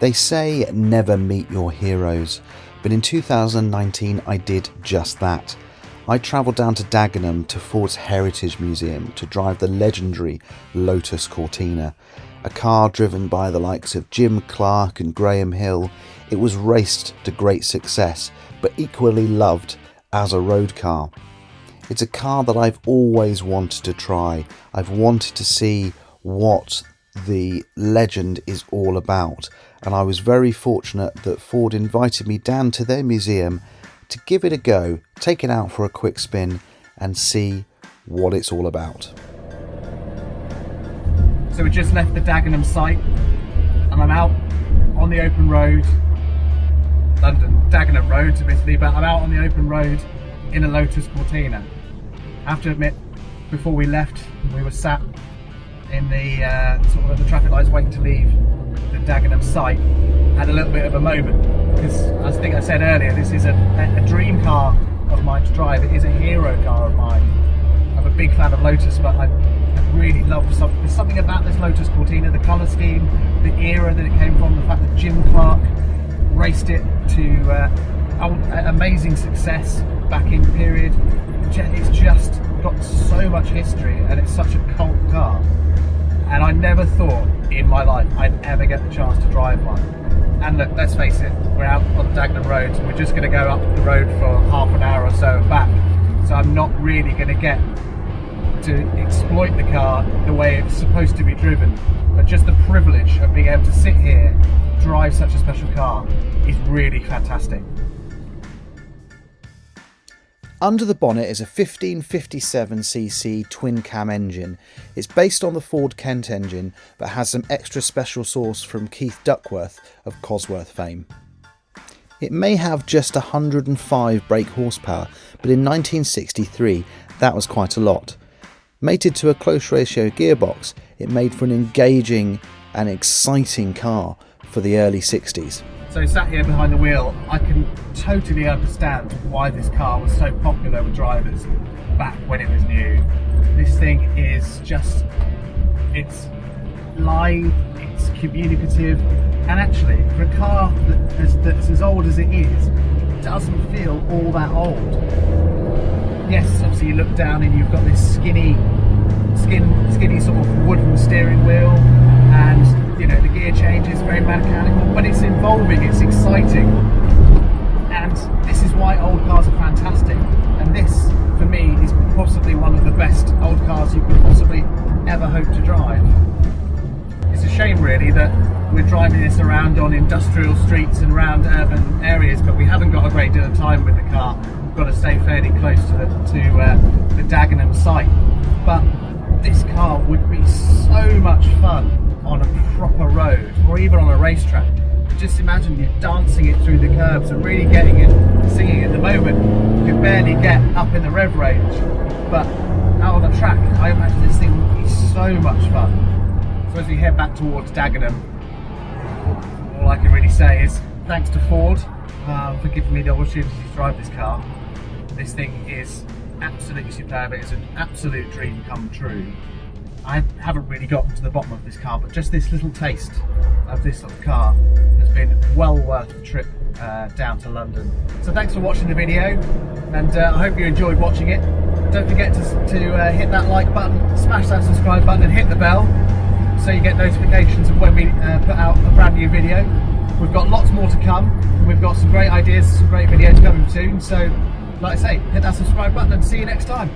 They say never meet your heroes, but in 2019 I did just that. I travelled down to Dagenham to Ford's Heritage Museum to drive the legendary Lotus Cortina, a car driven by the likes of Jim Clark and Graham Hill. It was raced to great success, but equally loved as a road car. It's a car that I've always wanted to try. I've wanted to see what the legend is all about, and I was very fortunate that Ford invited me down to their museum to give it a go, take it out for a quick spin and see what it's all about. So we just left the Dagenham site and I'm out on the open road, London, Dagenham road admittedly, but I'm out on the open road in a Lotus Cortina. I have to admit, before we left, we were sat in the sort of at the traffic lights waiting to leave the Dagenham site. Had a little bit of a moment because I think I said earlier, this is a dream car of mine to drive. It is a hero car of mine. I'm a big fan of Lotus, but I really love there's something about this Lotus Cortina, the colour scheme, the era that it came from, the fact that Jim Clark raced it to amazing success back in the period. It's just got so much history and it's such a cult car. And I never thought in my life I'd ever get the chance to drive one. And look, let's face it, we're out on the Dagenham road, we're just going to go up the road for half an hour or so and back. So I'm not really going to get to exploit the car the way it's supposed to be driven. But just the privilege of being able to sit here, drive such a special car, is really fantastic. Under the bonnet is a 1557cc twin cam engine. It's based on the Ford Kent engine, but has some extra special sauce from Keith Duckworth of Cosworth fame. It may have just 105 brake horsepower, but in 1963 that was quite a lot. Mated to a close ratio gearbox, it made for an engaging and exciting car for the early 60s. So sat here behind the wheel, I can totally understand why this car was so popular with drivers back when it was new. This thing is just, it's live, it's communicative, and actually for a car that's as old as it is, it doesn't feel all that old. Yes, obviously you look down and you've got this skinny sort of wooden steering wheel, and you know the gear change is very mechanical, but it's involving, it's exciting, and this is why old cars are fantastic. And this, for me, is possibly one of the best old cars you could possibly ever hope to drive. It's a shame really that we're driving this around on industrial streets and around urban areas, but we haven't got a great deal of time with the car. We've got to stay fairly close to the Dagenham site, but this car would be so much fun on a proper road or even on a racetrack. Just imagine you dancing it through the curbs and really getting it, singing at the moment. You can barely get up in the rev range, but out on the track, I imagine this thing would be so much fun. So as we head back towards Dagenham, all I can really say is thanks to Ford for giving me the opportunity to drive this car. This thing is absolutely superb. It is an absolute dream come true. I haven't really gotten to the bottom of this car, but just this little taste of this little car has been well worth the trip down to London. So thanks for watching the video, and I hope you enjoyed watching it. Don't forget to hit that like button, smash that subscribe button and hit the bell so you get notifications of when we put out a brand new video. We've got lots more to come. We've got some great ideas, some great videos coming soon. So like I say, hit that subscribe button and see you next time.